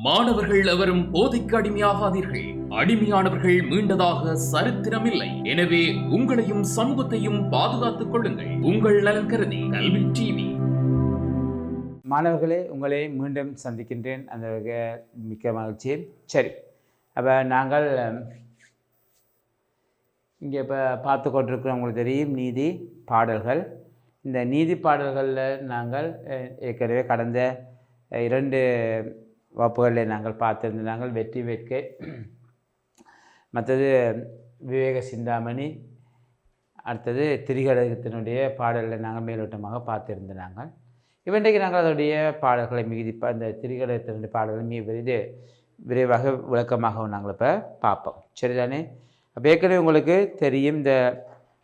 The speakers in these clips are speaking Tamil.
மாணவர்கள் எவரும் போதைக்கு அடிமையாகாதீர்கள். அடிமையானவர்கள் மீண்டதாக சரித்திரமில்லை. எனவே உங்களையும் சமூகத்தையும் பாதுகாத்துக் கொள்ளுங்கள். உங்கள் நலன் கருதி கல்வி டிவி. மாணவர்களே, உங்களை மீண்டும் சந்திக்கின்றேன். அந்த மிக்க மகிழ்ச்சி. சரி, அப்போ நாங்கள் இங்கே இப்போ பார்த்து கொண்டிருக்கிறோம். உங்களுக்கு தெரியும், நீதி பாடல்கள். இந்த நீதி பாடல்களில் நாங்கள் ஏற்கனவே கடந்த 2 வகுப்புகளில் நாங்கள் பார்த்திருந்த நாங்கள் வெற்றி வேட்கை, மற்றது விவேக சிந்தாமணி, அடுத்தது திரிகடகத்தினுடைய பாடல்களை நாங்கள் மேலோட்டமாக பார்த்திருந்த நாங்கள். இன்றைக்கு நாங்கள் அதனுடைய பாடல்களை அந்த திரிகடகத்தினுடைய பாடல்களை விரைவாக விளக்கமாக நாங்கள் இப்போ பார்ப்போம். சரிதானே? அப்போ ஏற்கனவே உங்களுக்கு தெரியும், இந்த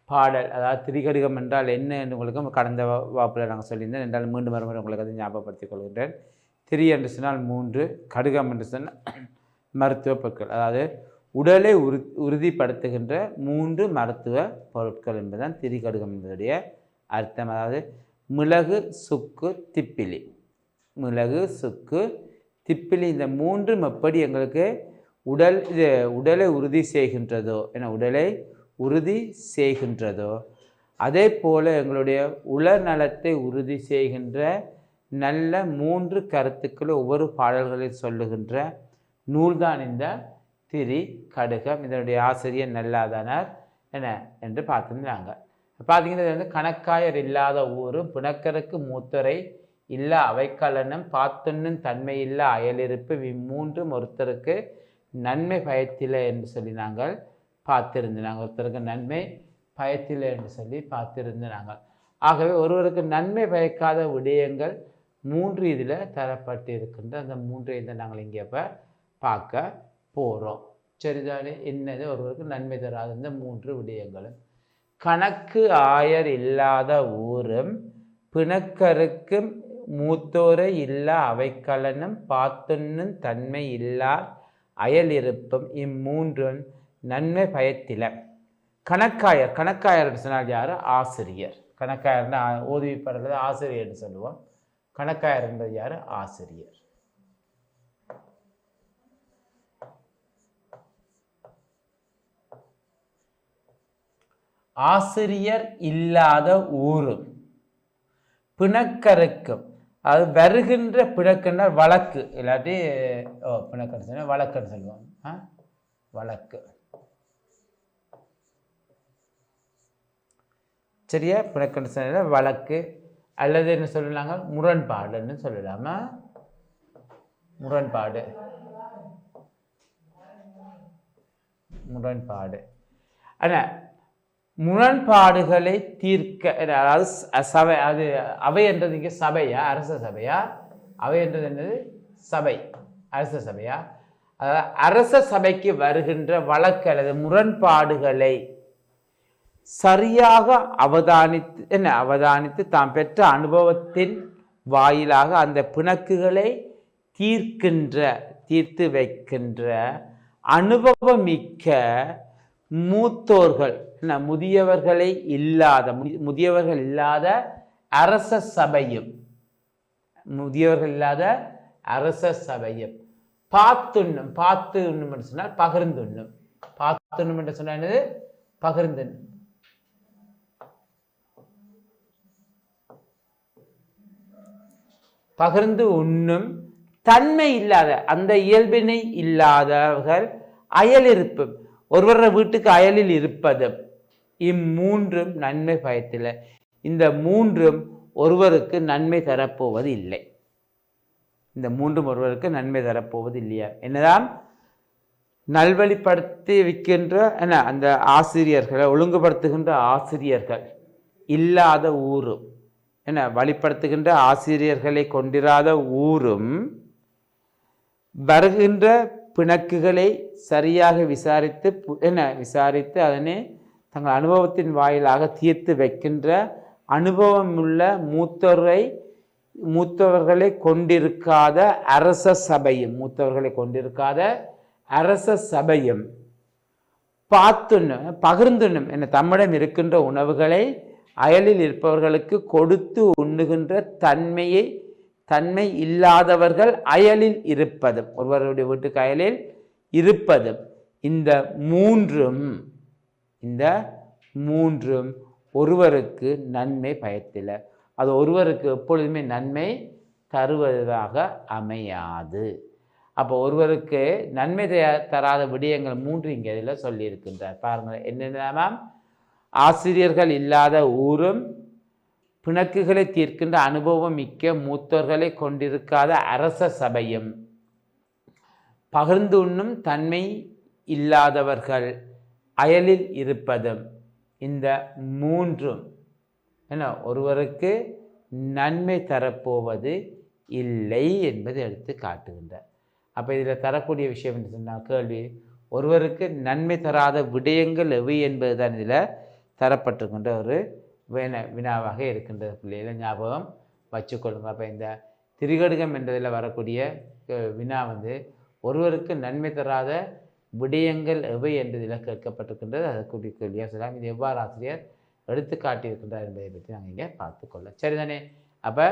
பாடல், அதாவது திரிகடுகம் என்றால் என்ன என்று உங்களுக்கு கடந்த வகுப்பில் நாங்கள் சொல்லியிருந்தேன். என்றால் மீண்டும் மறுமுறை உங்களுக்கு அதை ஞாபகப்படுத்திக் கொள்கின்றேன். திரி என்று சொன்னால் 3, கடுகம் என்று சொன்னால் மருத்துவ பொருட்கள், அதாவது உடலை உறுதிப்படுத்துகின்ற 3 மருத்துவ பொருட்கள் என்பதுதான் திரிகடுகம் என்பதுடைய அர்த்தம். அதாவது மிளகு, சுக்கு, திப்பிலி. மிளகு, சுக்கு, திப்பிலி, இந்த 3 எப்படி எங்களுக்கு உடலை உறுதி செய்கின்றதோ, உடலை உறுதி செய்கின்றதோ, அதே போல் எங்களுடைய உளநலத்தை உறுதி செய்கின்ற நல்ல 3 கருத்துக்களை ஒவ்வொரு பாடல்களில் சொல்லுகின்ற நூல்தான் இந்த திரிகடுகம். இதனுடைய ஆசிரியர் நல்லாதனார் என்று பார்த்துருந்தாங்க. பார்த்தீங்கன்னா, இது கணக்காயர் இல்லாத ஊரும் பிணக்கருக்கு மூத்தரை இல்லா அவைக்கலனும் பாத்துண்ணும் தன்மை இல்லா அயலிருப்பு இம்மூன்றும் ஒருத்தருக்கு நன்மை பயத்தில என்று சொல்லி நாங்கள் பார்த்திருந்தாங்க. ஒருத்தருக்கு நன்மை பயத்தில என்று சொல்லி பார்த்திருந்தாங்க. ஆகவே ஒருவருக்கு நன்மை பயக்காத விடயங்கள் 3 இதில் தரப்பட்டு இருக்கின்ற அந்த 3 இதை நாங்கள் இங்கே இப்போ பார்க்க போகிறோம். சரிதானே? என்னது ஒருவருக்கு நன்மை தராத இந்த 3 விடயங்களும்: கணக்கு ஆயர் இல்லாத ஊரும் பிணக்கருக்கும் மூத்தோரை இல்லா அவைக்கலனும் பாத்துண்ணும் தன்மை இல்லா அயலிருப்பும் இம்மூன்றும் நன்மை பயத்தில. கணக்காயர் சொன்னால் யார்? ஆசிரியர். கணக்காயர்னா ஓதுவிப்பாளர்கள் ஆசிரியர்னு சொல்லுவோம். கணக்காயர் என்பது யார்? ஆசிரியர். ஆசிரியர் இல்லாத ஊரும் பிணக்கருக்கும், அது வருகின்ற பிணக்குன்னா வழக்கு, இல்லாட்டி பிணக்கன்னு சொன்னால் வழக்குன்னு சொல்லுவோம். வழக்கு, சரியா? பிணக்குன்னு சொன்னால் வழக்கு, அல்லது என்ன சொல்லலாங்க, முரண்பாடுன்னு சொல்லலாமா? முரண்பாடு. ஆனால் முரண்பாடுகளை தீர்க்க, அதாவது சபை, அது அவை என்றது இங்கே சபையா, அரச சபையா? அவை என்றது என்னது? சபை, அரச சபையா? அதாவது அரச சபைக்கு வருகின்ற வழக்கு அல்லது முரண்பாடுகளை சரியாக அவதானித்து தாம் பெற்ற அனுபவத்தின் வாயிலாக அந்த பிணக்குகளை தீர்த்து வைக்கின்ற அனுபவமிக்க மூத்தோர்கள், முதியவர்கள் இல்லாத அரச சபையும், பாத்துண்ணும் என்று சொன்னால் பகிர்ந்துண்ணும். பாத்துண்ணும் என்று சொன்னால் என்னது? பகிர்ந்துண்ணும். பகிர்ந்து உண்ணும் தன்மை இல்லாத, அந்த இயல்பினை இல்லாதவர்கள் அயலிருப்பு, ஒருவர வீட்டுக்கு அயலில் இருப்பது, இம்மூன்றும் நன்மை பயத்தில. இந்த 3ம் ஒருவருக்கு நன்மை தரப்போவது இல்லை. இந்த 3ம் ஒருவருக்கு நன்மை தரப்போவது இல்லையா? என்னதான் நல்வழிப்படுத்தி வைக்கின்ற அந்த ஆசிரியர்களை, ஒழுங்குபடுத்துகின்ற ஆசிரியர்கள் இல்லாத ஊரும், வழிப்படுத்துகின்ற ஆசிரியர்களை கொண்டிராத ஊரும் வருகின்ற பிணக்குகளை சரியாக விசாரித்து அதனை தங்கள் அனுபவத்தின் வாயிலாக தீர்த்து வைக்கின்ற அனுபவமுள்ள மூத்தவர்களை கொண்டிருக்காத அரச சபையும் பகிர்ந்துண்ணும் தம்மிடம் இருக்கின்ற உணவுகளை அயலில் இருப்பவர்களுக்கு கொடுத்து உண்ணுகின்ற தன்மையை தன்மை இல்லாதவர்கள் அயலில் இருப்பதும், ஒருவருடைய வீட்டுக்கு அயலில் இருப்பதும், இந்த மூன்றும் ஒருவருக்கு நன்மை பயத்தில, அது ஒருவருக்கு எப்பொழுதுமே நன்மை தருவதாக அமையாது. அப்போ ஒருவருக்கு நன்மை தராத விடயங்கள் 3 இங்கே இதில் சொல்லியிருக்கின்றார். பாருங்கள் என்னென்ன: ஆசிரியர்கள் இல்லாத ஊரும், பிணக்குகளை தீர்க்கின்ற அனுபவம் மிக்க மூத்தோர்களை கொண்டிருக்காத அரச சபையும், பகிர்ந்து உண்ணும் தன்மை இல்லாதவர்கள் அயலில் இருப்பதும், இந்த 3 என்ன ஒருவருக்கு நன்மை தரப்போவது இல்லை என்பதை எடுத்து காட்டுகின்றார். அப்போ இதில் தரக்கூடிய விஷயம் என்று சொன்னால், கேள்வி ஒருவருக்கு நன்மை தராத விடயங்கள் எவை என்பது தான் இதில் தரப்பட்டிருக்கின்ற ஒரு வினாவாக இருக்கின்ற பிள்ளைகளை ஞாபகம் வச்சுக்கொள்ளுங்க. அப்போ இந்த திரிகடுகம் என்றதில் வரக்கூடிய வினா ஒருவருக்கு நன்மை தராத விடயங்கள் எவை என்றதில் கேட்கப்பட்டிருக்கின்றது. அதற்குரிய கேள்வியாக சொல்லலாம். இது எவ்வாறு ஆசிரியர் எடுத்து காட்டியிருக்கின்றார் என்பதை பற்றி நாங்கள் இங்கே பார்த்துக்கொள்ள சரிதானே. அப்போ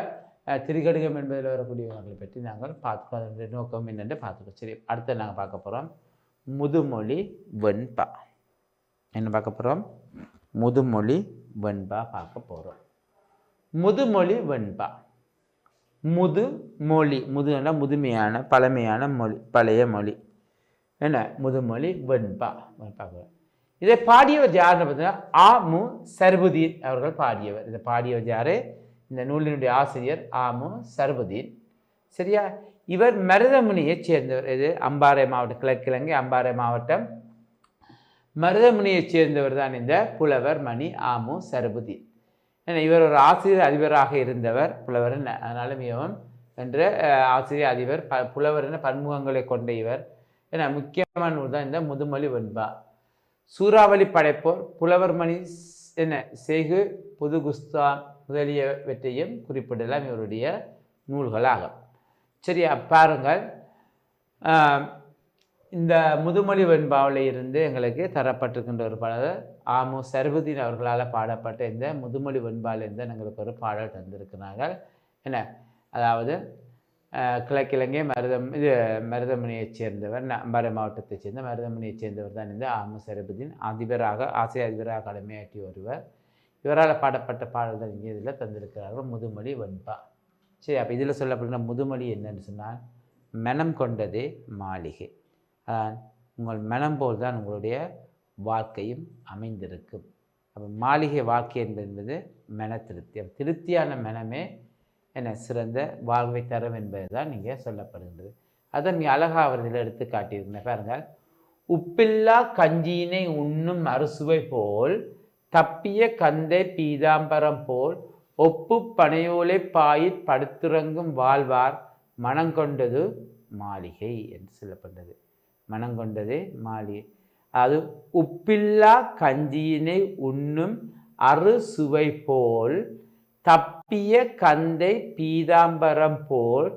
திரிகடுகம் என்பதில் வரக்கூடியவர்களை பற்றி நாங்கள் பார்த்துக்கொள்ள நோக்கம் என்னென்று பார்த்துக்கோ. சரி, அடுத்து நாங்கள் பார்க்க போகிறோம் முதுமொழி வெண்பா. என்ன பார்க்க போகிறோம்? முதுமொழி வெண்பா பார்க்க போகிறோம். முதுமொழி வெண்பா. முதுமொழி, முதுனா முதுமையான பழமையான மொழி, பழைய மொழி. என்ன முதுமொழி வெண்பா பார்க்குறோம். இதை பாடியவர் யாருன்னு பார்த்தீங்கன்னா ஆமு சர்புதீன் அவர்கள் பாடியவர். இதை பாடியவர் யார்? இந்த நூலினுடைய ஆசிரியர் ஆமு சர்புதீன். சரியா? இவர் மருதமுனியைச் சேர்ந்தவர். இது அம்பாறை மாவட்டம், கிழக்கிழங்கை அம்பாறை மாவட்டம் மருதமுனியைச் சேர்ந்தவர் தான் இந்த புலவர் மணி ஆமு சர்புதீன். ஏன்னா இவர் ஒரு ஆசிரியர் அதிபராக இருந்தவர். புலவர் அதனால மிகவும் என்ற ஆசிரியர் அதிபர் புலவர் என பன்முகங்களை கொண்ட இவர். ஏன்னா முக்கியமான நூல் தான் இந்த முதுமொழி வெண்பா. சூறாவளி படைப்போர், புலவர் மணி என்ன செய்கு, புதுகுஸ்தான் முதலியவற்றையும் குறிப்பிடலாம் இவருடைய நூல்களாகும். சரியா? பாருங்கள், இந்த முதுமொழி வெண்பாவில் இருந்து எங்களுக்கு தரப்பட்டிருக்கின்ற ஒரு பாடல் ஆமு சர்புதீன் அவர்களால் பாடப்பட்ட இந்த முதுமொழி வெண்பாவிலிருந்து எங்களுக்கு ஒரு பாடல் தந்திருக்கிறார்கள். என்ன அதாவது கிழக்கிழங்கை மருதமுனியைச் சேர்ந்தவர், அம்பாறை மாவட்டத்தைச் சேர்ந்த மருதமுனியைச் சேர்ந்தவர் தான் இந்த ஆமு சர்புதீன். ஆசிரியர் அதிபராக கடமையாற்றி வருவர். இவரால் பாடப்பட்ட பாடல்கள் இங்கே இதில் தந்திருக்கிறார்கள் முதுமொழி வெண்பா. சரி, அப்போ இதில் சொல்லப்படுகிற முதுமொழி என்னன்னு சொன்னால், மனம் கொண்டதே மாளிகை. உங்கள் மனம் போல் தான் உங்களுடைய வாழ்க்கையும் அமைந்திருக்கும். அப்போ மாளிகை வாழ்க்கை என்பது மன திருப்தி. திருப்தியான மனமே என்ன சிறந்த வாழ்வை தரும் என்பது தான் இங்கே சொல்லப்படுகின்றது. அதை நீ அழகாக அவர்கள் எடுத்து காட்டியிருக்கேன். பாருங்கள், உப்பில்லா கஞ்சியினை உண்ணும் அறுசுவை போல், தப்பிய கந்தை பீதாம்பரம் போல், ஒப்பு பனையோலை பாயிற் படுத்துறங்கும் வாழ்வார், மனங்கொண்டது மாளிகை என்று சொல்லப்பட்டது. மனங்கொண்டது மாளிகை. அது உப்பில்லா கஞ்சியினை உண்ணும் அறுசுவை போல், தப்பிய கந்தை பீதாம்பரம் போல்,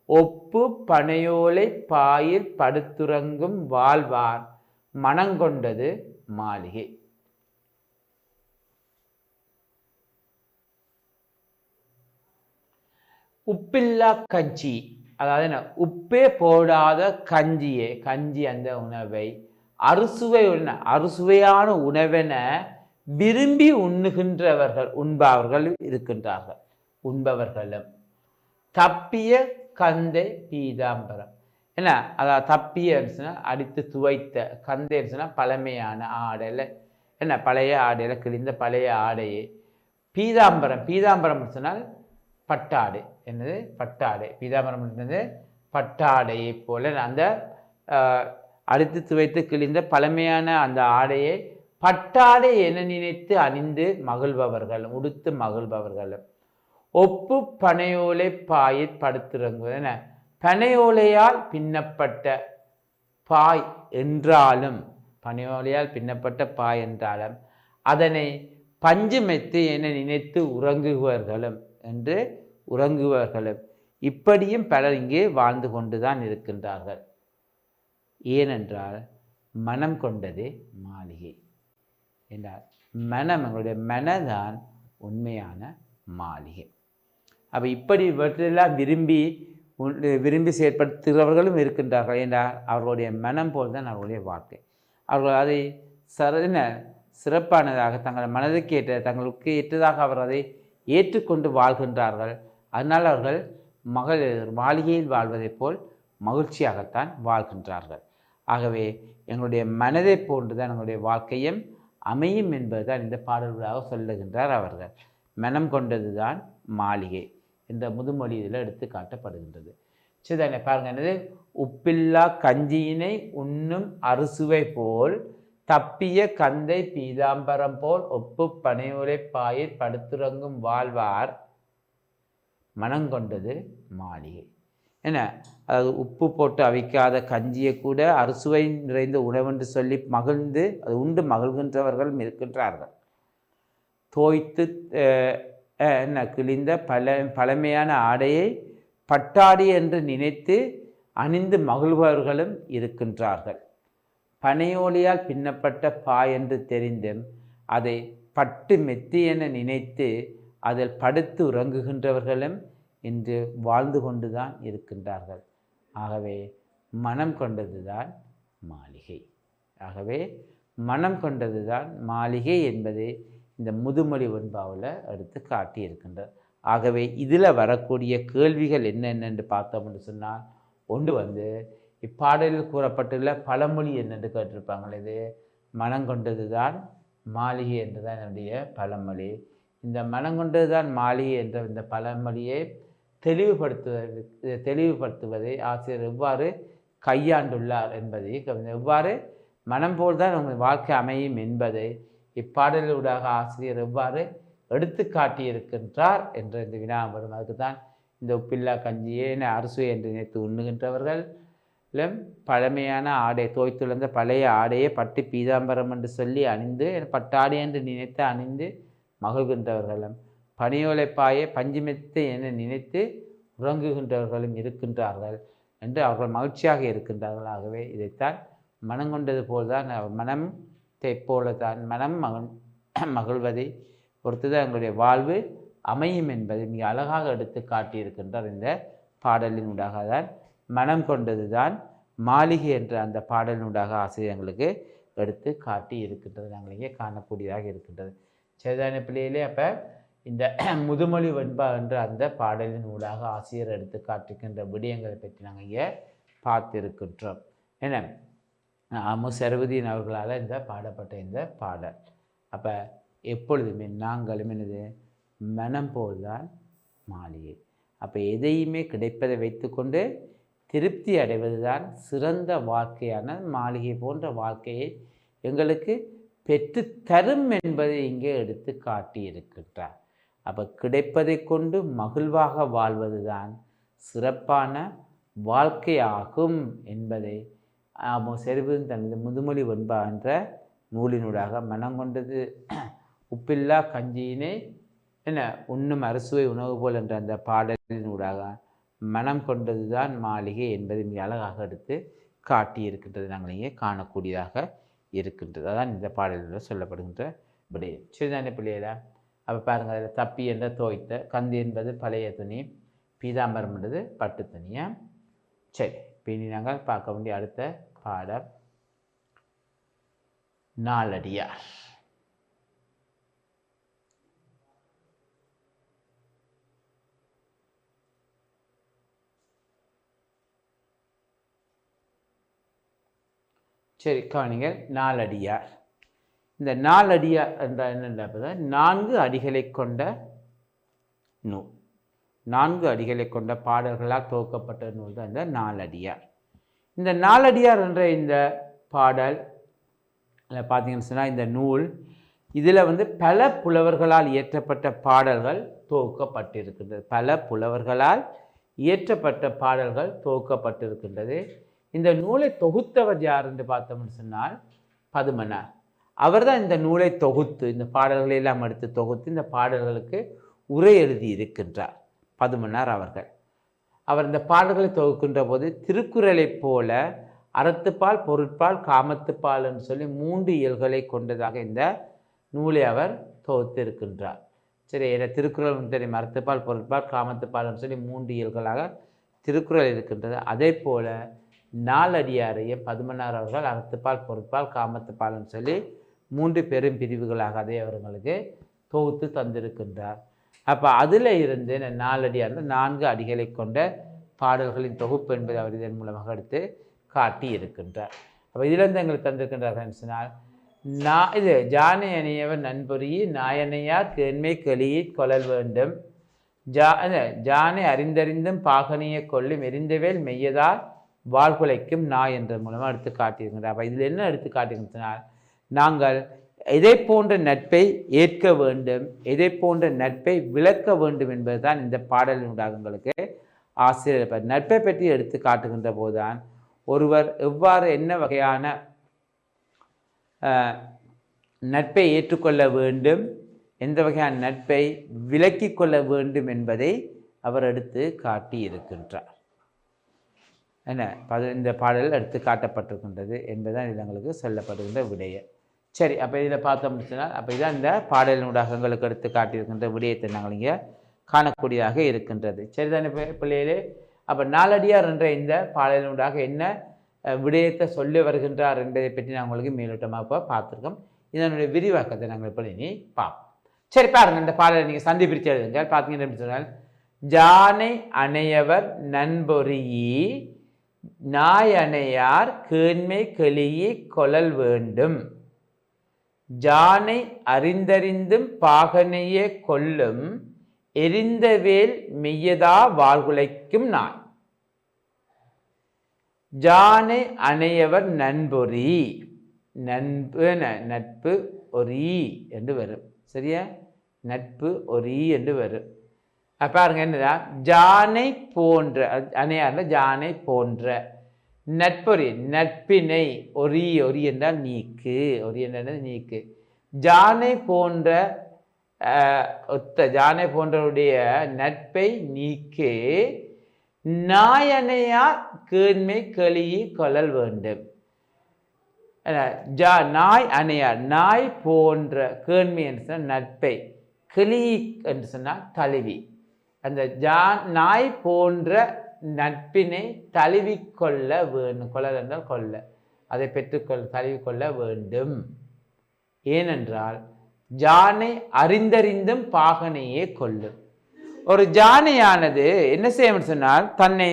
ஒப்பு பனையோலை பாயில் படுத்துறங்கும் வாழ்வார், மனங்கொண்டது மாளிகை. உப்பில்லா கஞ்சி, அதாவது என்ன, உப்பே போடாத கஞ்சி அந்த உணவை அறுசுவையான உணவென விரும்பி உண்பவர்கள் இருக்கின்றார்கள். உண்பவர்களும் தப்பிய கந்தை பீதாம்பரம் என்ன, அதாவது தப்பிய அடித்து துவைத்த, கந்தை பழமையான ஆடையில் என்ன பழைய ஆடையில் கிழிந்த பழைய ஆடையை, பீதாம்பரம் சொன்னால் பட்டாடை. என்னது? பட்டாடை. பீதாம்பரம் என்னது? பட்டாடையை போல அந்த அடித்து துவைத்து கிழிந்த பழமையான அந்த ஆடையை பட்டாடை என நினைத்து அணிந்து மகிழ்பவர்களும், உடுத்து மகிழ்பவர்களும், ஒப்பு பனையோலை பாயில் படுத்துறங்குவது என, பனையோலையால் பின்னப்பட்ட பாய் என்றாலும், பனையோலையால் பின்னப்பட்ட பாய் என்றாலும் அதனை பஞ்சு மெத்து என நினைத்து உறங்குவர்களும் இப்படியும் பலர் இங்கே வாழ்ந்து கொண்டுதான் இருக்கின்றார்கள். ஏனென்றால் மனம் கொண்டதே மாளிகை என்றார். எங்களுடைய மனதான் உண்மையான மாளிகை. அப்போ இப்படி இவற்றெல்லாம் விரும்பி செயற்படுத்துகிறவர்களும் இருக்கின்றார்கள் என்றால் அவர்களுடைய மனம் போல் தான் அவர்களுடைய வாழ்க்கை. அவர்கள் அதை சிறப்பானதாக தங்கள் மனதுக்கு தங்களுக்கு ஏற்றதாக அவர் அதை ஏற்றுக்கொண்டு வாழ்கின்றார்கள். அதனால் அவர்கள் மாளிகையில் வாழ்வதைப் போல் மகிழ்ச்சியாகத்தான் வாழ்கின்றார்கள். ஆகவே எங்களுடைய மனதை போன்று தான் எங்களுடைய வாழ்க்கையும் அமையும் என்பதுதான் இந்த பாடல்களாக சொல்லுகின்றார் அவர்கள். மனம் கொண்டது தான் மாளிகை என்ற முதுமொழி இதில் எடுத்து காட்டப்படுகின்றது. சரிதானே? பாருங்க, என்னது, உப்பில்லா கஞ்சியினை உண்ணும் அறுசுவை போல் தப்பிய கந்தை பீதாம்பரம் போல் ஒப்பு பனையுரை பாயிற் படுத்துறங்கும் வாழ்வார் மனங்கொண்டது மாளிகை. என்ன, அதாவது உப்பு போட்டு அவிக்காத கஞ்சியை கூட அறுசுவை நிறைந்த உணவென்று சொல்லி மகிழ்ந்து அது உண்டு மகிழ்கின்றவர்களும் இருக்கின்றார்கள். தோய்த்து கிழிந்த பழமையான ஆடையை பட்டாடி என்று நினைத்து அணிந்து மகிழ்பவர்களும் இருக்கின்றார்கள். பனையோலியால் பின்னப்பட்ட பாய் என்று தெரிந்தும் அதை பட்டு மெத்தி என நினைத்து அதில் படுத்து உறங்குகின்றவர்களும் இன்று வாழ்ந்து கொண்டுதான் இருக்கின்றார்கள். ஆகவே மனம் கொண்டதுதான் மாளிகை. ஆகவே மனம் கொண்டதுதான் மாளிகை என்பதை இந்த முதுமொழி வெண்பாவில் எடுத்து காட்டியிருக்கின்றார். ஆகவே இதில் வரக்கூடிய கேள்விகள் என்னென்னு பார்த்தோம்னு சொன்னால், ஒன்று இப்பாடலில் கூறப்பட்டுள்ள பழமொழி என்னென்று கேட்டிருப்பாங்களே, இது மனம் கொண்டது தான் மாளிகை என்று தான் என்னுடைய பழமொழி. இந்த மனம் கொண்டது தான் மாளிகை என்ற இந்த பழமொழியை தெளிவுபடுத்துவதை ஆசிரியர் எவ்வாறு கையாண்டுள்ளார் என்பதை, எவ்வாறு மனம் போல்தான் உங்கள் வாழ்க்கை அமையும் என்பதை இப்பாடலூடாக ஆசிரியர் எவ்வாறு எடுத்து காட்டியிருக்கின்றார் என்ற இந்த வினா வரும். அதுக்கு தான் இந்த உப்பில்லா கஞ்சியே அறுசுவை என்று நினைத்து உண்ணுகின்றவர்களும் பழமையான ஆடை தோய்த்துள்ள பழைய ஆடையை பட்டு பீதாம்பரம் என்று சொல்லி அணிந்து பட்டாடை என்று நினைத்து அணிந்து மகிழ்கின்றவர்களும் பனியோலைப்பாயை பஞ்சுமெத்தை என நினைத்து உறங்குகின்றவர்களும் இருக்கின்றார்கள் என்று அவர்கள் மகிழ்ச்சியாக இருக்கின்றார்கள். ஆகவே இதைத்தான் மனங்கொண்டது போல்தான் மனத்தை போலத்தான் மனம் மகிழ்வதை பொறுத்துதான் எங்களுடைய வாழ்வு அமையும் என்பதை மிக அழகாக எடுத்து காட்டியிருக்கின்றார். இந்த பாடலினூடாக தான் மனம் கொண்டது தான் மாளிகை என்ற அந்த பாடலினூடாக ஆசிரியர் எங்களுக்கு எடுத்து காட்டி இருக்கின்றது, நாங்கள் இங்கே காணக்கூடியதாக இருக்கின்றது. சேதான பிள்ளையிலே அப்போ இந்த முதுமொழி வெண்பா என்ற அந்த பாடலின் ஊடாக ஆசிரியர் எடுத்து காட்டுகின்ற விடயங்களை பற்றி நாங்கள் இங்கே பார்த்திருக்கின்றோம். ஏன்னா சர்வதீன் அவர்களால் இந்த பாடப்பட்ட இந்த பாடல். அப்போ எப்பொழுதுமே நாங்களும் என்னது மனம் போல்தான் மாளிகை. அப்போ எதையுமே கிடைப்பதை வைத்துக்கொண்டு திருப்தி அடைவது தான் சிறந்த வாழ்க்கையான மாளிகை போன்ற வாழ்க்கையை எங்களுக்கு பெற்று தரும் என்பதை இங்கே எடுத்து காட்டியிருக்கின்றார். அப்போ கிடைப்பதை கொண்டு மகிழ்வாக வாழ்வது தான் சிறப்பான வாழ்க்கையாகும் என்பதை செருவின் தனது முதுமொழி வெண்பா என்ற நூலினூடாக மனம் கொண்டது உப்பில்லா கஞ்சியினை உண்ணும் அறுசுவை உணவு போல் என்ற அந்த பாடலினூடாக மனம் கொண்டது தான் மாளிகை என்பதை மிக அழகாக எடுத்து காட்டியிருக்கின்றது, நாங்கள் இங்கே காணக்கூடியதாக இருக்கின்றது. அதான் இந்த பாடலில் சொல்லப்படுகின்ற விடயம். சிறுதானிய பிள்ளையில அப்போ பாருங்கள், அதில் தப்பி என்ற தோய்த்த, கந்து என்பது பழைய துணி, பீதாம்பரம் என்பது பட்டு துணியா. சரி, பின்னி நாங்கள் பார்க்க வேண்டிய அடுத்த பாடம் நாலடியார். சரி, கவனிங்கள். நாலடியார். இந்த நாலடியார் என்றால் என்னென்ன, 4 அடிகளை கொண்ட நூல், 4 அடிகளை கொண்ட பாடல்களால் துவக்கப்பட்ட நூல் தான் இந்த நாலடியார். இந்த நாலடியார் என்ற இந்த பாடல் பார்த்தீங்கன்னு சொன்னால், இந்த நூல் இதில் பல புலவர்களால் இயற்றப்பட்ட பாடல்கள் துவக்கப்பட்டிருக்கின்றது. பல புலவர்களால் இயற்றப்பட்ட பாடல்கள் துவக்கப்பட்டிருக்கின்றது. இந்த நூலை தொகுத்தவர் யார் என்று பார்த்தோம்னு சொன்னால் பதுமனார். அவர் தான் இந்த நூலை தொகுத்து, இந்த பாடல்களை எல்லாம் எடுத்து தொகுத்து இந்த பாடல்களுக்கு உரை எழுதி இருக்கின்றார் பதுமனார் அவர்கள். அவர் இந்த பாடல்களை தொகுக்கின்ற போது திருக்குறளைப் போல அறத்துப்பால், பொருட்பால், காமத்துப்பால் என்று சொல்லி 3 இயல்களை கொண்டதாக இந்த நூலை அவர் தொகுத்து இருக்கின்றார். சரி, திருக்குறள் தெரியும், அறத்துப்பால் பொருட்பால் காமத்துப்பால்னு சொல்லி 3 இயல்களாக திருக்குறள் இருக்கின்றது. அதே போல் நாலடியாரையும் பதுமனார் அவர்கள் அறத்துப்பால் பொருட்பால் காமத்துப்பால்னு சொல்லி 3 பெரும் பிரிவுகளாக அதை அவர்களுக்கு தொகுத்து தந்திருக்கின்றார். அப்போ அதில் இருந்து நாலடியார் 4 அடிகளை கொண்ட பாடல்களின் தொகுப்பு என்பதை அவர் இதன் மூலமாக எடுத்து காட்டி இருக்கின்றார். அப்போ இதிலிருந்து எங்களுக்கு தந்திருக்கின்றார்கள் சொன்னால், இது ஜானை அணியவர் நண்பொறி நாயனையார் கேண்மை கெளியை கொள்ளல் வேண்டும், ஜானை அறிந்தறிந்தும் பாகனியை கொள்ளும் எரிந்தவேல் மெய்யதால் வாழ்குலைக்கும் நாய் என்ற மூலமாக எடுத்து காட்டியிருக்கின்றார். அப்போ இதில் என்ன எடுத்து காட்டியிருக்கின்றால், நாங்கள் எதை போன்ற நட்பை ஏற்க வேண்டும், எதை போன்ற நட்பை விளக்க வேண்டும் என்பதுதான் இந்த பாடலினுடைய எங்களுக்கு ஆசிரியர் நட்பை பற்றி எடுத்து காட்டுகின்ற போதுதான் ஒருவர் எவ்வாறு என்ன வகையான நட்பை ஏற்றுக்கொள்ள வேண்டும், எந்த வகையான நட்பை விலக்கி கொள்ள வேண்டும் என்பதை அவர் எடுத்து காட்டி இருக்கின்றார். என்ன இந்த பாடல் எடுத்து காட்டப்பட்டிருக்கின்றது என்பதுதான் இது எங்களுக்கு சொல்லப்படுகின்ற விடய. சரி, அப்போ இதில் பார்த்தோம்னு சொன்னால், அப்போ இதான் இந்த பாடலினூடாக எங்களுக்கு எடுத்து காட்டியிருக்கின்ற விடயத்தை நாங்கள் இங்கே காணக்கூடியதாக இருக்கின்றது. சரிதானே பிள்ளைகளே? அப்போ நாலடியார் என்ற இந்த பாடலினூடாக என்ன விடயத்தை சொல்லி வருகின்றார் என்பதை பற்றி நான் உங்களுக்கு மேலோட்டமாக இப்போ பார்த்துருக்கோம். இதனுடைய விரிவாக்கத்தை நாங்கள் இப்போ இனி பார்ப்போம். சரி, பாருங்கள், இந்த பாடலை நீங்கள் சந்தி பிரித்து எழுதுங்கள். பார்த்தீங்கன்னு சொன்னால், ஜானை அணையவர் நண்பொறியி நாய் அணையார் கேண்மை கெளியை கொள்ளல் வேண்டும், ஜானை அறிந்தறிந்தும் பாகனையே கொல்லும் எரிந்தவேல் மெய்யதா வாழ்குலைக்கும் நாய். ஜானை அணையவர் நண்பொறி, நட்பு ஒரி என்று வரும். சரியா? நட்பு ஒரி என்று வரும். பாருங்க, என்னதான் ஜானை போன்ற அணையார்ல ஜானை போன்ற நட்பொறி, நட்பினை ஒரி, ஒரி என்றால் நீக்கு, ஒரி என்றால் நீக்கு. ஜானை போன்ற ஜானை போன்றவருடைய நட்பை நீக்கே நாயனையார் கேண்மை கெளியை கொள்ளல் வேண்டும். நாய் அணையார், நாய் போன்ற கேண்மை என்று சொன்னால் நட்பை, கிளி என்று சொன்னால் தழுவி, அந்த நாய் போன்ற நட்பினை தழுவிக்கொள்ள வேண்டும். கொள்ளல் என்றால் கொள்ள, அதை தழுவிக்கொள்ள வேண்டும். ஏனென்றால் ஜானை அறிந்தறிந்தும் பாகனையே கொள்ளும். ஒரு ஜானையானது என்ன செய்யும் சொன்னால், தன்னை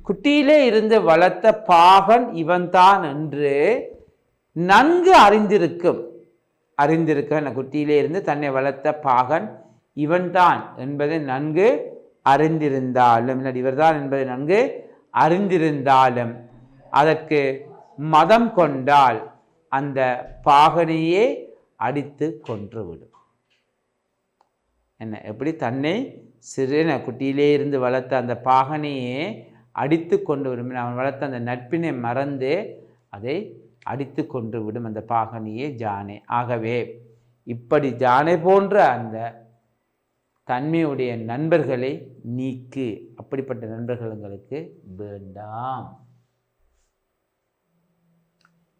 குட்டியிலே இருந்து வளர்த்த பாகன் இவன்தான் என்று நன்கு அறிந்திருக்கும். குட்டியிலே இருந்து தன்னை வளர்த்த பாகன் இவன்தான் என்பதை நன்கு அறிந்திருந்தாலும், இவர்தான் என்பதை நன்கு அறிந்திருந்தாலும் அதற்கு மதம் கொண்டால் அந்த பாகனையே அடித்து கொன்றுவிடும். என்ன, எப்படி தன்னை சிறிய குட்டியிலே இருந்து வளர்த்த அந்த பாகனையே அடித்து கொண்டு விடும். அவன் வளர்த்த அந்த நட்பினை மறந்து அதை அடித்து கொண்டு விடும் அந்த பாகனையே ஜானை. ஆகவே இப்படி ஜானை போன்ற அந்த தன்மையுடைய நண்பர்களை நீக்கு. அப்படிப்பட்ட நண்பர்கள் எங்களுக்கு வேண்டாம்.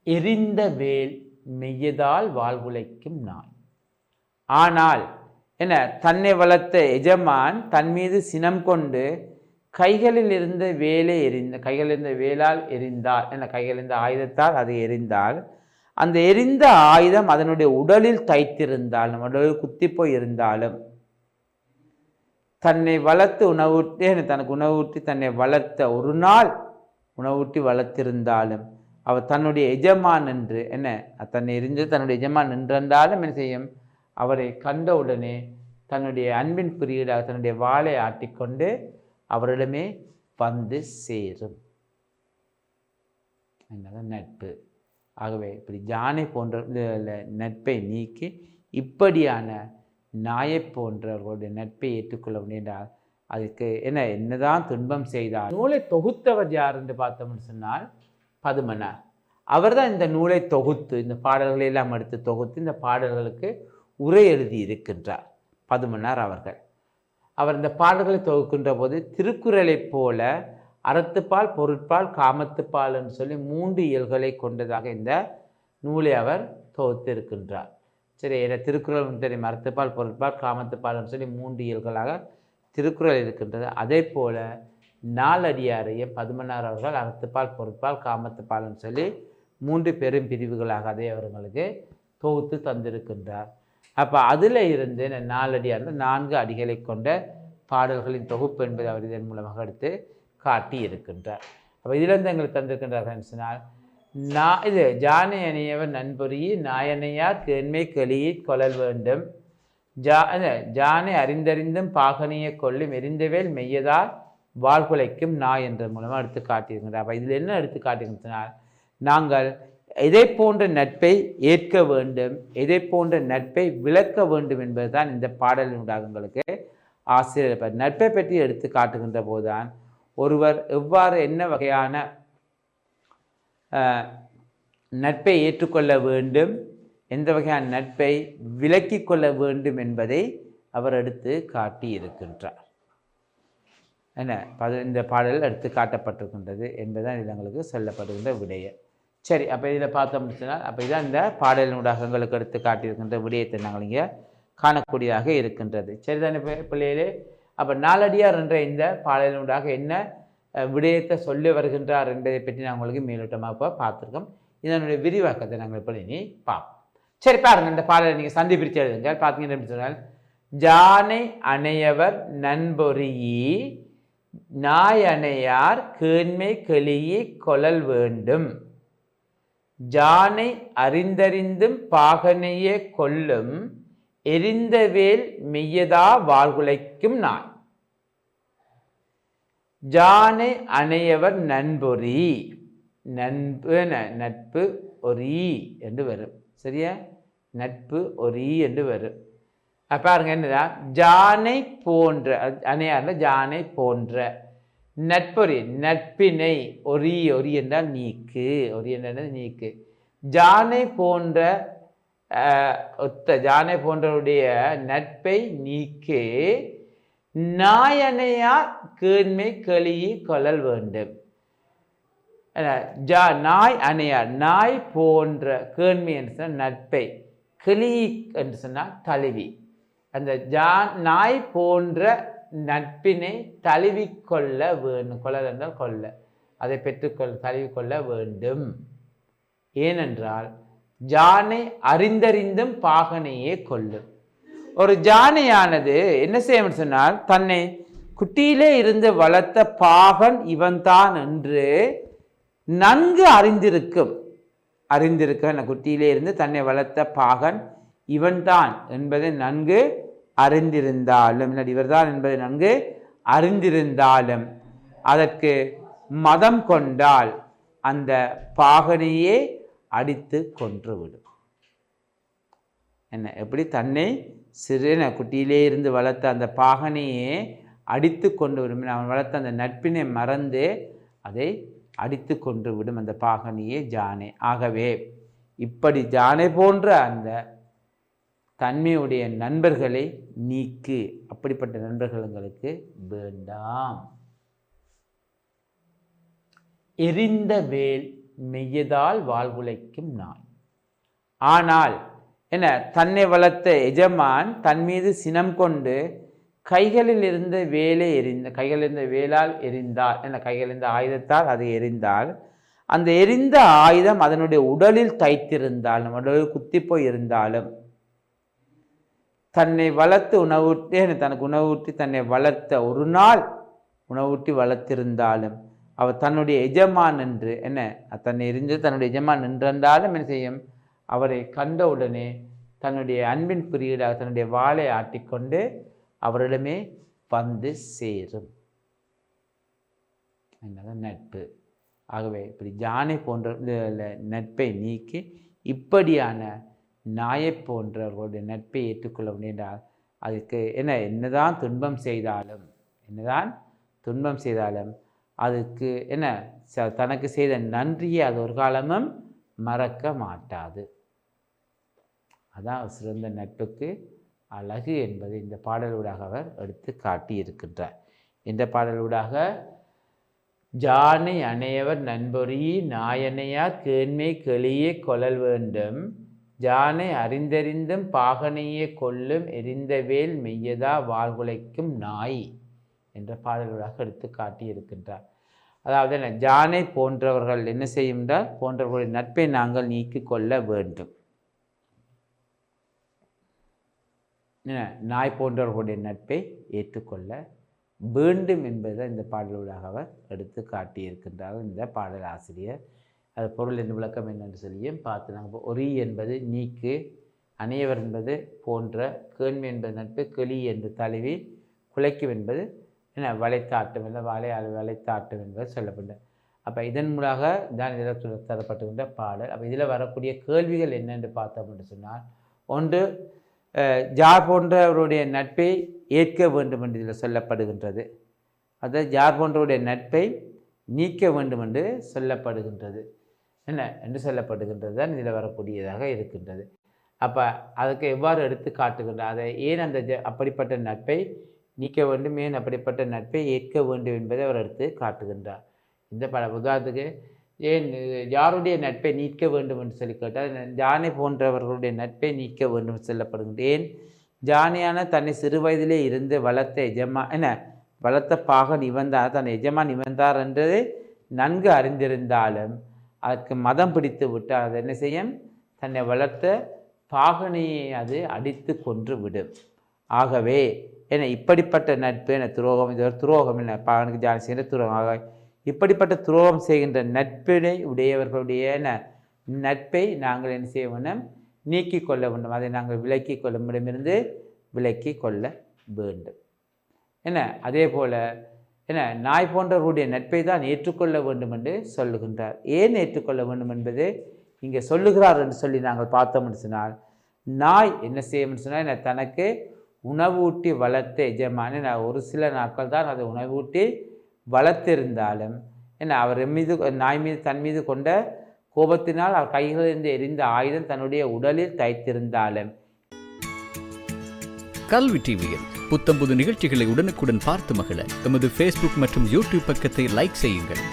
எரிந்த வேல் மெய்யதால் வாழ்வுலைக்கும் நாய். ஆனால் என்ன, தன்னை வளர்த்த எஜமான் தன் மீது சினம் கொண்டு கைகளில் இருந்த வேலை கைகளில் இருந்த வேலால் எரிந்தால், என்ன கைகளில் இருந்த ஆயுதத்தால் அதை எரிந்தால், அந்த எரிந்த ஆயுதம் அதனுடைய உடலில் தைத்திருந்தாலும், உடலில் குத்தி போய் இருந்தாலும், தன்னை வளர்த்து உணவூட்டி தனக்கு உணவூட்டி தன்னை வளர்த்த ஒரு நாள் உணவூட்டி வளர்த்திருந்தாலும் அவர் தன்னுடைய எஜமான் என்று என்ன தன்னை எரிஞ்சு தன்னுடைய எஜமான் என்றாலும் என்ன செய்யும், அவரை கண்டவுடனே தன்னுடைய அன்பின் குறியீடாக தன்னுடைய வாளை ஆட்டிக்கொண்டு அவரிடமே வந்து சேரும். என்னதான் நட்பு. ஆகவே இப்படி ஜானை போன்ற நட்பை நீக்கி இப்படியான நாயை போன்றவர்களுடைய நட்பை ஏற்றுக்கொள்ள முடிந்தால் அதுக்கு என்னதான் துன்பம் செய்தால். நூலை தொகுத்தவர் யார் என்று பார்த்தோம்னு சொன்னால் பதுமனார். அவர் தான் இந்த நூலை தொகுத்து, இந்த பாடல்களை எல்லாம் எடுத்து தொகுத்து இந்த பாடல்களுக்கு உரை எழுதி இருக்கின்றார் பதுமனார் அவர்கள். அவர் இந்த பாடல்களை தொகுக்கின்ற போது திருக்குறளைப் போல அறத்துப்பால், பொருட்பால், காமத்துப்பால் என்று சொல்லி 3 இயல்களை கொண்டதாக இந்த நூலை அவர் தொகுத்து இருக்கின்றார். சரி, திருக்குறள் தெரியும், அறத்துப்பால், பொருட்பால், காமத்துப்பால்னு சொல்லி 3 இயல்களாக திருக்குறள் இருக்கின்றது. அதே போல் நாலடியாரையும் பதுமனார் அவர்கள் அறத்துப்பால், பொருட்பால், காமத்துப்பால்னு சொல்லி 3 பெரும் பிரிவுகளாக அதை அவர்களுக்கு தொகுத்து தந்திருக்கின்றார். அப்போ அதில் இருந்து நாலடியார் 4 அடிகளை கொண்ட பாடல்களின் தொகுப்பு என்பதை அவர் இதன் மூலமாக எடுத்து காட்டி இருக்கின்றார். அப்போ இதிலிருந்து எங்களுக்கு தந்திருக்கின்றார்கள் சொன்னால், இது ஜானை அணியவர் நண்பொறி நாயனையார் கேண்மை கெளியை கொள்ளல் வேண்டும், ஜானை அறிந்தறிந்தும் பாகனியை கொள்ளும் எரிந்தவேல் மெய்யதால் வாழ்குலைக்கும் நாய் என்ற மூலமாக எடுத்து காட்டியிருக்கின்றார். அப்போ இதில் என்ன எடுத்து காட்டியிருந்தால், நாங்கள் எதை போன்ற நட்பை ஏற்க வேண்டும், எதை போன்ற நட்பை விளக்க வேண்டும் என்பதுதான் இந்த பாடலினுடைய எங்களுக்கு ஆசிரியர் நட்பை பற்றி எடுத்து காட்டுகின்ற போதுதான் ஒருவர் எவ்வாறு என்ன வகையான நட்பை ஏற்றுக்கொள்ள வேண்டும், எந்த வகையான நட்பை விலக்கி கொள்ள வேண்டும் என்பதை அவர் எடுத்து காட்டி இருக்கின்றார். என்ன இந்த பாடல் எடுத்து காட்டப்பட்டிருக்கின்றது என்பதுதான் இது எங்களுக்கு சொல்லப்படுகின்ற விடயம். சரி, அப்போ இதில் பார்த்தோம்னு சொன்னால், அப்போ இதான் இந்த பாடலினூடாக எங்களுக்கு எடுத்து காட்டியிருக்கின்ற விடயத்தை நாங்கள் இங்கே காணக்கூடியதாக இருக்கின்றது. சரிதானே பிள்ளைகளே? அப்போ நாலடியார் என்ற இந்த பாடலினூடாக என்ன விடயத்தை சொல்லி வருகின்றார் என்பதை பற்றி நான் உங்களுக்கு மேலோட்டமாக இப்போ பார்த்துருக்கோம். இதனுடைய விரிவாக்கத்தை நாங்கள் இப்போ இனி பார்ப்போம். சரி, பாருங்கள், இந்த பாடலை நீங்கள் சந்தி பிரித்து எழுதுங்க. பார்த்தீங்கன்னு எப்படி சொன்னால், ஜானை அணையவர் நண்பொறியி நாய் அணையார் கேண்மை கெளியை கொள்ளல் வேண்டும், ஜானை அறிந்தறிந்தும் பாகனையே கொல்லும் எரிந்தவேல் மெய்யதா வாழ்குலைக்கும் நாய். ஜானை அணையவர் நண்பொறி, நட்பு ஒரீ என்று வரும். சரியா? நட்பு ஒரீ என்று வரும். பாருங்க, என்னதான் ஜானை போன்ற, அணையார்ல ஜானை போன்ற, நட்பொறி நட்பினை, ஒரி ஒரி என்றால் நீக்கு, ஒரி என்றால் நீக்கு, ஜானை போன்ற ஒத்த ஜானை போன்றவருடைய நட்பை நீக்கே நாயனையார் கேண்மை கெளியை கொள்ளல் வேண்டும். நாய் அணையார், நாய் போன்ற, கேண்மை என்று சொன்னால் நட்பை, கிளி என்று சொன்னால் தழுவி, அந்த நாய் போன்ற நட்பினை தழுவிக்கொள்ள வேண்டும். கொள்ளல் என்றால் கொள்ள, அதை தழுவிக்கொள்ள வேண்டும். ஏனென்றால் ஜானை அறிந்தறிந்தும் பாகனையே கொள்ளும். ஒரு ஜானையானது என்ன செய்யும் சொன்னால், தன்னை குட்டியிலே இருந்து வளர்த்த பாகன் இவன்தான் என்று நன்கு அறிந்திருக்கும். குட்டியிலே இருந்து தன்னை வளர்த்த பாகன் இவன்தான் என்பதை நன்கு அறிந்திருந்தாலும், இவர்தான் என்பதை நன்கு அறிந்திருந்தாலும் அதற்கு மதம் கொண்டால் அந்த பாகனையே அடித்து கொன்றுவிடும். என்ன, எப்படி தன்னை சிறு குட்டியிலே இருந்து வளர்த்த அந்த பாகனையே அடித்து கொண்டு விடும். அவன் வளர்த்த அந்த நட்பினை மறந்து அதை அடித்து கொண்டு விடும் அந்த பாகனையே ஜானை. ஆகவே இப்படி ஜானை போன்ற அந்த தன்மையுடைய நண்பர்களை நீக்கு. அப்படிப்பட்ட நண்பர்கள் எங்களுக்கு வேண்டாம். எரிந்த வேல் மெய்யதால் வாழ்வுழைக்கும் நாய். ஆனால் என்ன, தன்னை வளர்த்த எஜமான் தன் மீது சினம் கொண்டு கைகளில் இருந்த வேலை கைகளில் இருந்த வேலால் எரிந்தால், என்ன கைகளில் இருந்த ஆயுதத்தால் அதை எரிந்தால், அந்த எரிந்த ஆயுதம் அதனுடைய உடலில் தைத்திருந்தாலும், உடலில் குத்தி போய் இருந்தாலும், தன்னை வளர்த்து உணவூட்டி, தனக்கு உணவூட்டி தன்னை வளர்த்த ஒரு நாள் உணவூட்டி வளர்த்திருந்தாலும், அவர் தன்னுடைய எஜமான் என்று, என்ன தன்னை எரிஞ்சு தன்னுடைய எஜமான் என்றாலும் என்ன செய்யும், அவரை கண்டவுடனே தன்னுடைய அன்பின் குறியீடாக தன்னுடைய வாளை ஆட்டிக்கொண்டு அவரிடமே வந்து சேரும். என்னதான் நட்பு. ஆகவே இப்படி ஜானை போன்ற நட்பை நீக்கி இப்படியான நாயை போன்றவர்களுடைய நட்பை ஏற்றுக்கொள்ள முடிந்தால் அதுக்கு என்னதான் துன்பம் செய்தாலும் அதுக்கு என்ன, தனக்கு செய்த நன்றியை அது ஒரு காலமும் மறக்க மாட்டாது. அதான் சிறந்த நட்புக்கு அழகு என்பதை இந்த பாடலூடாக அவர் எடுத்து காட்டி இருக்கின்றார். இந்த பாடலூடாக ஜானை அணையவர் நண்பொறி நாயனையார் கேண்மை கெளியை கொள்ளல் வேண்டும், ஜானை அறிந்தறிந்தும் பாகனையே கொல்லும் எரிந்தவேல் மெய்யதா வாழ்குலைக்கும் நாய் என்ற பாடல்களாக எடுத்து காட்டியிருக்கின்றார். அதாவது என்ன, ஜானை போன்றவர்கள் என்ன செய்கின்றால் போன்றவர்களுடைய நட்பை நாங்கள் நீக்கிக் கொள்ள வேண்டும். நாய் போன்றவர்களுடைய நட்பை ஏற்றுக்கொள்ள வேண்டும் என்பதை இந்த பாடல்களாக அவர் எடுத்து காட்டியிருக்கின்றார் இந்த பாடல் ஆசிரியர். அது பொருள் என்ன விளக்கம் என்னென்று சொல்லியும் பார்த்து நாங்கள் ஒரி என்பது நீக்கு, அணையவர் என்பது போன்ற, கேண்மை என்பது நட்பு, கிளி என்று தழுவி, குலைக்கும் என்பது என்ன வளைத்தாட்டம் இல்லை வளைத்தாட்டம் என்பது சொல்லப்பட்டது. அப்போ இதன் மூலமாக தான் இதில் தரப்பட்டுகின்ற பாடல். அப்போ இதில் வரக்கூடிய கேள்விகள் என்னென்று பார்த்தோம் என்று சொன்னால், ஒன்று ஜார் போன்றவருடைய நட்பை ஏற்க வேண்டும் என்று இதில் சொல்லப்படுகின்றது. அது ஜார் போன்றவருடைய நட்பை நீக்க வேண்டும் என்று சொல்லப்படுகின்றது. என்ன என்று சொல்லப்படுகின்றது தான் இதில் வரக்கூடியதாக இருக்கின்றது. அப்போ அதுக்கு எவ்வாறு எடுத்து காட்டுகின்றார், அதை ஏன் அந்த அப்படிப்பட்ட நட்பை நீக்க வேண்டும், ஏன் அப்படிப்பட்ட நட்பை ஏற்க வேண்டும் என்பதை அவர் எடுத்து காட்டுகின்றார். இந்த உதாரணத்துக்கு ஏன் யாருடைய நட்பை நீக்க வேண்டும் என்று சொல்லி கேட்டால், ஜானை போன்றவர்களுடைய நட்பை நீக்க வேண்டும் என்று சொல்லப்படுகின்றது. ஏன் ஜானியான தன்னை சிறு வயதிலே இருந்து வளர்த்த பாகன் இவந்தார், தன் எஜமான் இவந்தார் என்றதை நன்கு அறிந்திருந்தாலும் அதற்கு மதம் பிடித்து விட்டு அது என்ன செய்யும், தன்னை வளர்த்த பாகனையை அது அடித்து கொன்று விடும். ஆகவே என்ன இப்படிப்பட்ட நட்பு என்ன துரோகம், இது ஒரு துரோகம், என்ன பாகனுக்கு ஜானி செய்கிற துரோகம். ஆக இப்படிப்பட்ட துரோகம் செய்கின்ற நட்பினை உடையவர்களுடைய நட்பை நாங்கள் என்ன செய்ய வேண்டும், நீக்கி கொள்ள வேண்டும். அதை நாங்கள் விலக்கி கொள்ளுமிடமிருந்து விலக்கி கொள்ள வேண்டும். என்ன அதே போல் என்ன நாய் போன்றவர்களுடைய நட்பை தான் ஏற்றுக்கொள்ள வேண்டும் என்று சொல்லுகின்றார். ஏன் ஏற்றுக்கொள்ள வேண்டும் என்பது இங்கே சொல்லுகிறார் என்று சொல்லி நாங்கள் பார்த்தோம் என்று சொன்னால், நாய் என்ன செய்யும் சொன்னால், என்ன தனக்கு உணவூட்டி வளர்த்த எஜமான ஒரு சில நாட்கள் தான் அதை உணவூட்டி வளர்த்திருந்தாலும் என்ன அவர் நாய் மீது தன் மீது கொண்ட கோபத்தினால் அவர் கைகளிலிருந்து எரிந்த ஆயுதம் தன்னுடைய உடலில் தைத்திருந்தாலும். கல்வி டிவியில் புத்தம்புது நிகழ்ச்சிகளை உடனுக்குடன் பார்த்து மகிழ எமது ஃபேஸ்புக் மற்றும் யூடியூப் பக்கத்தை லைக் செய்யுங்கள்.